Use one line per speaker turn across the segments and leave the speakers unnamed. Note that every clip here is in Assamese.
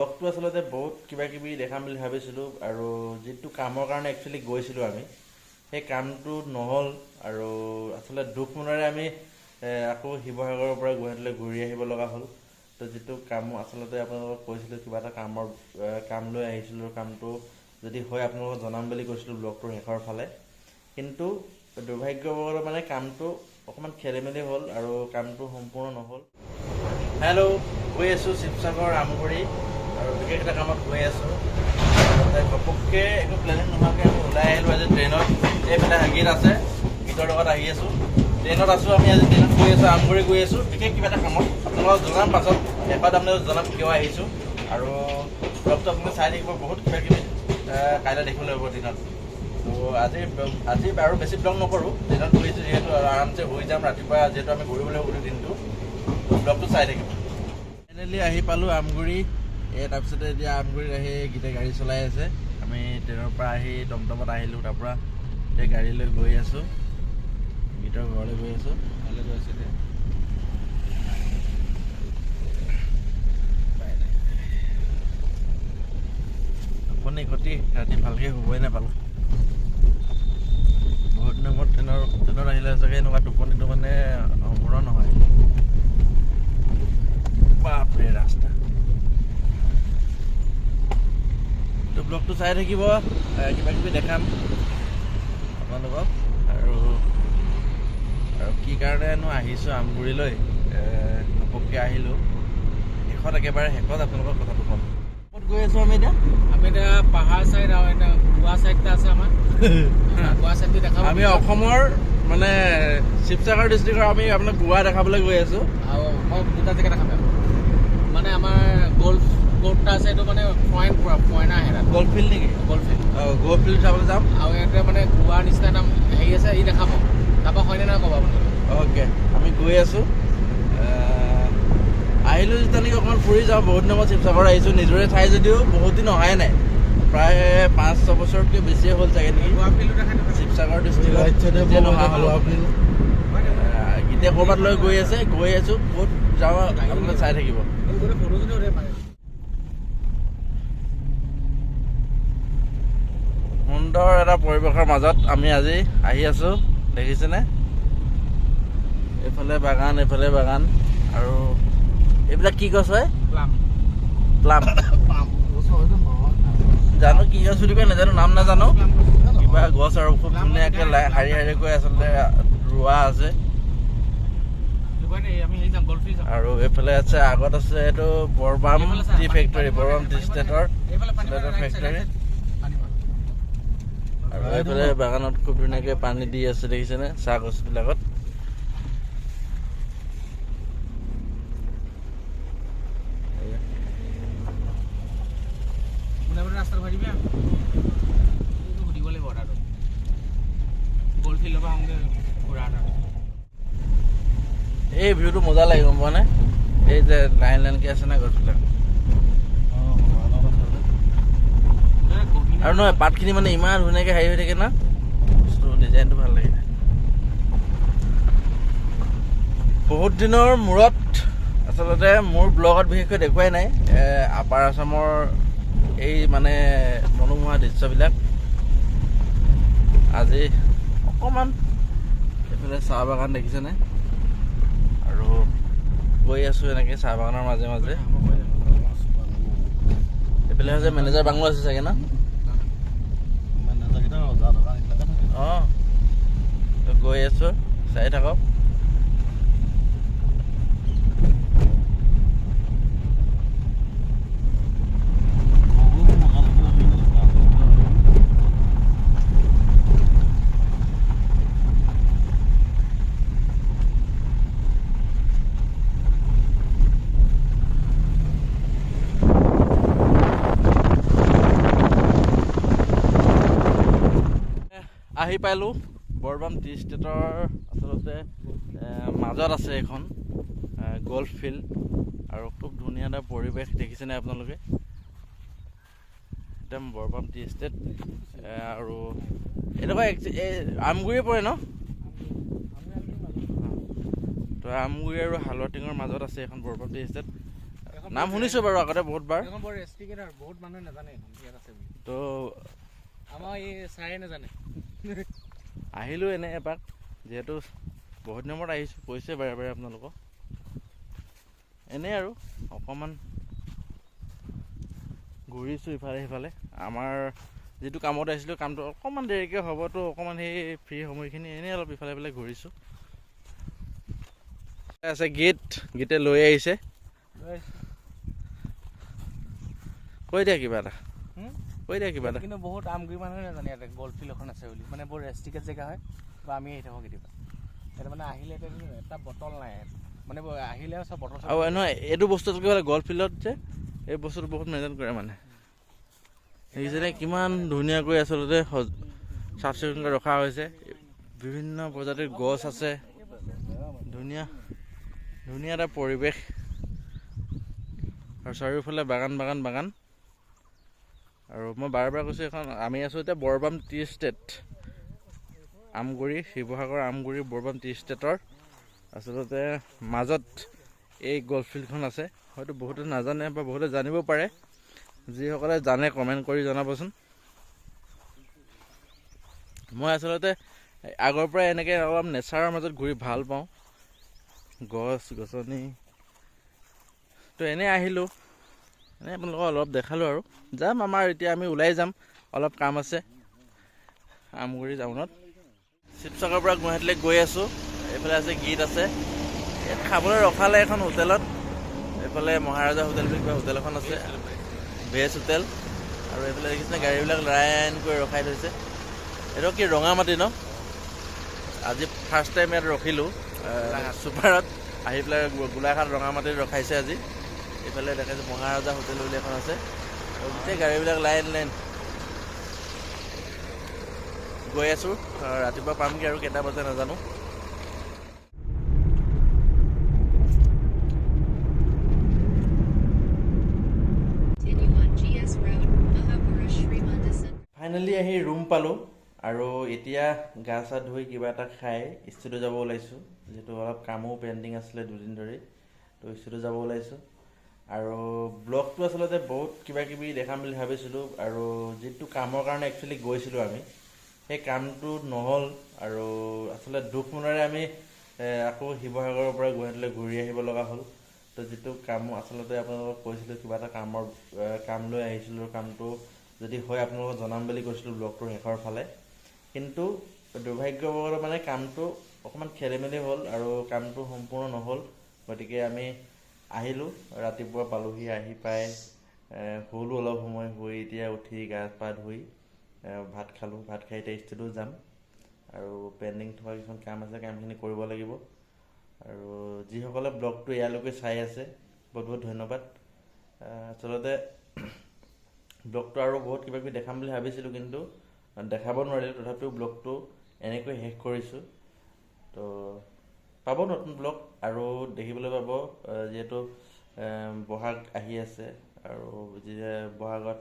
ব্লগটো আচলতে বহুত কিবা কিবি দেখাম বুলি ভাবিছিলোঁ আৰু যিটো কামৰ কাৰণে একচুৱেলি গৈছিলোঁ আমি সেই কামটো নহ'ল আৰু আচলতে দুখ মনেৰে আমি আকৌ শিৱসাগৰৰ পৰা গুৱাহাটীলৈ ঘূৰি আহিব লগা হ'ল। তো যিটো কাম আচলতে আপোনালোকক কৈছিলোঁ কিবা এটা কাম লৈ আহিছিলোঁ, কামটো যদি হয় আপোনালোকক জনাম বুলি কৈছিলোঁ ব্লগটোৰ শেষৰ ফালে, কিন্তু দুৰ্ভাগ্যবশতঃ মানে কামটো অকণমান খেলি মেলি হ'ল আৰু কামটো সম্পূৰ্ণ নহ'ল। হেল্ল', গৈ আছোঁ শিৱসাগৰ আমগুৰি আৰু বিশেষ এটা কামত গৈ আছোঁ। ঘপককৈ একো প্লেনিং নোহোৱাকৈ আমি ওলাই আহিলোঁ আজি ট্ৰেইনত। এইফালে গীত আছে, গীতৰ লগত আহি আছোঁ, ট্ৰেইনত আছোঁ আমি আজি ট্ৰেইনত গৈ আছোঁ, আমগুৰি গৈ আছোঁ বিশেষ কিবা এটা কামত। আপোনালোকক জনাম পাছত, শেষত আপোনালোকক জনাম কিয় আহিছোঁ আৰু ব্লগটো আপোনালোকে চাই থাকিব, বহুত কিবা কিবি কাইলৈ দেখিবলৈ হ'ব দিনত। তো আজি আৰু বেছি ব্লগ নকৰোঁ, ট্ৰেইনত গৈ আছোঁ যিহেতু আৰু আৰামছে হৈ যাম ৰাতিপুৱা, যিহেতু আমি ঘূৰিবলৈ গোটেই দিনটো। ব্লগটো চাই থাকিব। ফাইনেলি আহি পালোঁ আমগুৰি। তাৰপিছতে এতিয়া আমগুৰিত আহি গীতে গাড়ী চলাই আছে, আমি ট্ৰেইনৰ পৰা আহি টমটমত আহিলোঁ, তাৰপৰা এতিয়া গাড়ী লৈ গৈ আছোঁ, গীতৰ ঘৰলৈ গৈ আছোঁ। ভালে গৈ আছোঁ এতিয়া। টোপনি ক্ষতি, ৰাতি ভালকৈ শুবই নাপালোঁ। বহুত দিনৰ মূৰত ট্ৰেইনত আহিলে চাগে এনেকুৱা টোপনিটো মানে সম্পূৰ্ণ নহয়। বাপৰে ৰাস্তা। তো ব্লগটো চাই থাকিব, কিবা কিবি দেখাম আপোনালোকক আৰু কি কাৰণেনো আহিছোঁ আমগুৰিলৈ, ঘপককৈ আহিলোঁ। একেবাৰে শেষত আপোনালোকৰ কথাটো ক'ম। ক'ত গৈ আছোঁ আমি এতিয়া?
পাহাৰ চাইড আৰু এটা গোৱা চাইড আছে আমাৰ। গোৱা চাইড দেখাব।
আমি অসমৰ মানে শিৱসাগৰ ডিষ্ট্ৰিক্টৰ আমি আপোনাক গোৱা দেখাবলৈ গৈ আছোঁ।
আৰু মই দুটা জেগা দেখাম মানে আমাৰ গল্ফ কোৰ্টটা আছে, এইটো মানে পইণ্ট আহে তাত।
গল্ফ ফিল্ড নেকি?
Golf field.
গল্ফ ফিল্ড চাবলৈ যাম।
আৰু ইয়াতে মানে গোৱাৰ নিচিনা এটা হেৰি আছে, ই দেখাব। তাৰপৰা হয়নে নহয় ক'ব আপোনালোকে।
অ'কে, আমি গৈ আছোঁ। আহিলোঁ যেতিয়া নেকি অকণমান ফুৰি যাওঁ, বহুত দিনৰ মূৰত শিৱসাগৰ আহিছোঁ। নিজৰে ঠাই যদিও বহুত দিন অহাই নাই, প্ৰায় 5-6 বছৰতকৈ বেছিয়ে হ'ল চাগে নেকি শিৱসাগৰ ডিষ্ট্ৰিক্টত নহা হ'লোঁ। গীতে ক'ৰবাত লৈ গৈ আছোঁ, ক'ত যাওঁ আপোনালোকে চাই থাকিব। সুন্দৰ এটা পৰিৱেশৰ মাজত আমি আজি আহি আছোঁ, দেখিছেনে? এইফালে বাগান, এইফালে বাগান, আৰু এইবিলাক কি গছ হয়? প্লাম। জানো কি গছ বুলি কয় নাজানো, নাম নাজানো, কিবা গছ আৰু খুব ধুনীয়াকৈ শাৰী শাৰীকৈ আচলতে ৰোৱা আছে। আৰু এইফালে আছে, আগত আছে এইটো Borbam tea factory, Borbam tea ষ্টেটৰ ফেক্টৰী। আৰু এইফালে বাগানত খুব ধুনীয়াকৈ পানী দি আছে, দেখিছেনে চাহ গছবিলাকত। এই ভিউটো মজা লাগে, গম পোৱা নে? এই যে লাইন লাইনকৈ আছে না গছবিলাক, আৰু নহয় পাতখিনি মানে ইমান ধুনীয়াকৈ হেৰি হৈ থাকে না, ডিজাইনটো ভাল লাগে। বহুত দিনৰ মূৰত আচলতে মোৰ ব্লগত বিশেষকৈ দেখুৱাই নাই আপাৰ আছামৰ এই মানে মনোমোহা দৃশ্যবিলাক। আজি অকণমান এইফালে চাহ বাগান দেখিছেনে, আৰু গৈ আছোঁ এনেকৈ চাহ বাগানৰ মাজে মাজে। এইফালে হৈছে মেনেজাৰ বাংলো আছে চাগে না? অঁ, গৈ আছোঁ, চাই থাকক। আহি পালোঁ বৰবাম টি ষ্টেটৰ আচলতে মাজত আছে এখন গল্ফ ফিল্ড, আৰু খুব ধুনীয়া এটা পৰিৱেশ, দেখিছেনে আপোনালোকে? একদম বৰবাম টি ষ্টেট। আৰু এনেকুৱা আমগুৰিয়ে পৰে ন? তো আমগুৰি আৰু হালুৱাটিঙৰ মাজত আছে এখন বৰবাম টি ষ্টেট। নাম শুনিছোঁ বাৰু আগতে বহুতবাৰ।
এইখন বৰ ৰেষ্টিকেট আৰু বহুত মানুহে নাজানে এইখন ইয়াত আছে বুলি।
তো
আমাৰ এই ছাৰে নাজানে।
আহিলোঁ এনেই এপাক, যিহেতু বহুত দিনৰ মূৰত আহিছোঁ, কৈছে বাৰে বাৰে আপোনালোকক। এনেই আৰু অকণমান ঘূৰিছোঁ ইফালে সিফালে। আমাৰ যিটো কামত আহিছিলোঁ কামটো অকণমান দেৰিকৈ হ'বতো, অকণমান সেই ফ্ৰী সময়খিনি এনেই অলপ ইফালে সিফালে ঘূৰিছোঁ। আছে গীতে লৈ আহিছে। কৈ দিয়া কিবা এটা, কৈ দিয়া কিবা এটা।
কিন্তু বহুত আমগুৰি মানুহে নাজানে ইয়াতে গল্ফ ফিল্ড এখন আছে বুলি, মানে বৰ ৰেষ্টিকেট জেগা হয়। বা আমি আহি থাকোঁ কেতিয়াবা ইয়াতে, মানে আহিলে এটা বটল নাই, মানে আহিলে চব বটল।
আৰু নহয় এইটো বস্তুটো কি হ'লে গল্ফ ফিল্ডত যে এই বস্তুটো বহুত মেইনটেইন কৰে মানে। দেখিছেনে কিমান ধুনীয়াকৈ আচলতে চাফ চিকুণকৈ ৰখা হৈছে। বিভিন্ন প্ৰজাতিৰ গছ আছে, ধুনীয়া ধুনীয়া এটা পৰিৱেশ, আৰু চাৰিওফালে বাগান। আৰু মই বাৰে বাৰে কৈছোঁ, এখন আমি আছোঁ এতিয়া Borbam tea estate, Amguri, Sivasagar Amguri Borbam tea ষ্টেটৰ আচলতে মাজত এই গল্ফ ফিল্ডখন আছে। হয়তো বহুতে নাজানে বা বহুতে জানিব পাৰে, যিসকলে জানে কমেণ্ট কৰি জনাবচোন। মই আচলতে আগৰ পৰাই এনেকৈ অলপ নেচাৰৰ মাজত ঘূৰি ভাল পাওঁ, গছ গছনি। তো এনেই আহিলোঁ, এনেই আপোনালোকক অলপ দেখালোঁ আৰু যাম। আমাৰ এতিয়া আমি ওলাই যাম, অলপ কাম আছে আমগুৰি টাউনত। শিৱসাগৰৰ পৰা গুৱাহাটীলৈ গৈ আছোঁ। এইফালে আছে গীত আছে, ইয়াত খাবলৈ ৰখালে এখন হোটেলত। এইফালে মহাৰাজা হোটেল বুলি কিবা হোটেল এখন আছে, ভেজ হোটেল। আৰু এইফালে দেখিছেনে গাড়ীবিলাক লাইনকৈ ৰখাই থৈছে। এইটো কি ৰঙামাটি ন? আজি ফাৰ্ষ্ট টাইম ইয়াত ৰখিলোঁ ছুপাৰত আহি পেলাই। গোলাঘাট ৰঙামাটিত ৰখাইছে আজি। এইফালে দেখাইছে মহাৰাজা হোটেল বুলি এখন আছে, গোটেই গাড়ীবিলাক লাইন গৈ আছোঁ। ৰাতিপুৱা পামগৈ আৰু কেইটা বজাত নাজানো। ফাইনেলি আহি ৰুম পালোঁ, আৰু এতিয়া গা চা ধুই কিবা এটা খাই ষ্টুডিঅ' যাব ওলাইছোঁ। যিহেতু অলপ কামো পেণ্ডিং আছিলে দুদিন ধৰি, তো ষ্টুডিঅ' যাব ওলাইছোঁ। আৰু ব্লগটো আচলতে বহুত কিবা কিবি দেখাম বুলি ভাবিছিলোঁ, আৰু যিটো কামৰ কাৰণে একচুৱেলি গৈছিলোঁ আমি, সেই কামটো নহ'ল। আৰু আচলতে দুখ মনেৰে আমি আকৌ শিৱসাগৰৰ পৰা গুৱাহাটীলৈ ঘূৰি আহিব লগা হ'ল। তো যিটো কাম আচলতে আপোনালোকক কৈছিলোঁ, কিবা এটা কাম লৈ আহিছিলোঁ, কামটো যদি হয় আপোনালোকক জনাম বুলি কৈছিলোঁ ব্লগটোৰ শেষৰ ফালে। কিন্তু দুৰ্ভাগ্যবশতঃ মানে কামটো অকণমান খেলি মেলি হ'ল, আৰু কামটো সম্পূৰ্ণ নহ'ল। গতিকে আমি আহিলোঁ, ৰাতিপুৱা পালোহি। আহি পাই শুলোঁ অলপ সময়, শুই এতিয়া উঠি গা পা ধুই ভাত খালোঁ। ভাত খাই এতিয়া ষ্টুডিঅ' যাম, আৰু পেণ্ডিং থকা কিছুমান কাম আছে, কামখিনি কৰিব লাগিব। আৰু যিসকলে ব্লগটো ইয়ালৈকে চাই আছে, বহুত বহুত ধন্যবাদ। আচলতে ব্লগটো আৰু বহুত কিবা কিবি দেখাম বুলি ভাবিছিলোঁ, কিন্তু দেখাব নোৱাৰিলোঁ। তথাপিও ব্লগটো এনেকৈ শেষ কৰিছোঁ। তো পাব নতুন ব্লগ আৰু দেখিবলৈ পাব, যিহেতু বহাগ আহি আছে, আৰু বহাগত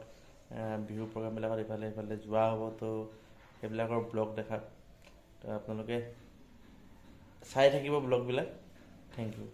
বিহু প্ৰগ্ৰামবিলাকত ইফালে যোৱা হ'ব। তো সেইবিলাকৰ ব্লগ দেখাত তো আপোনালোকে চাই থাকিব ব্লগবিলাক। Thank U.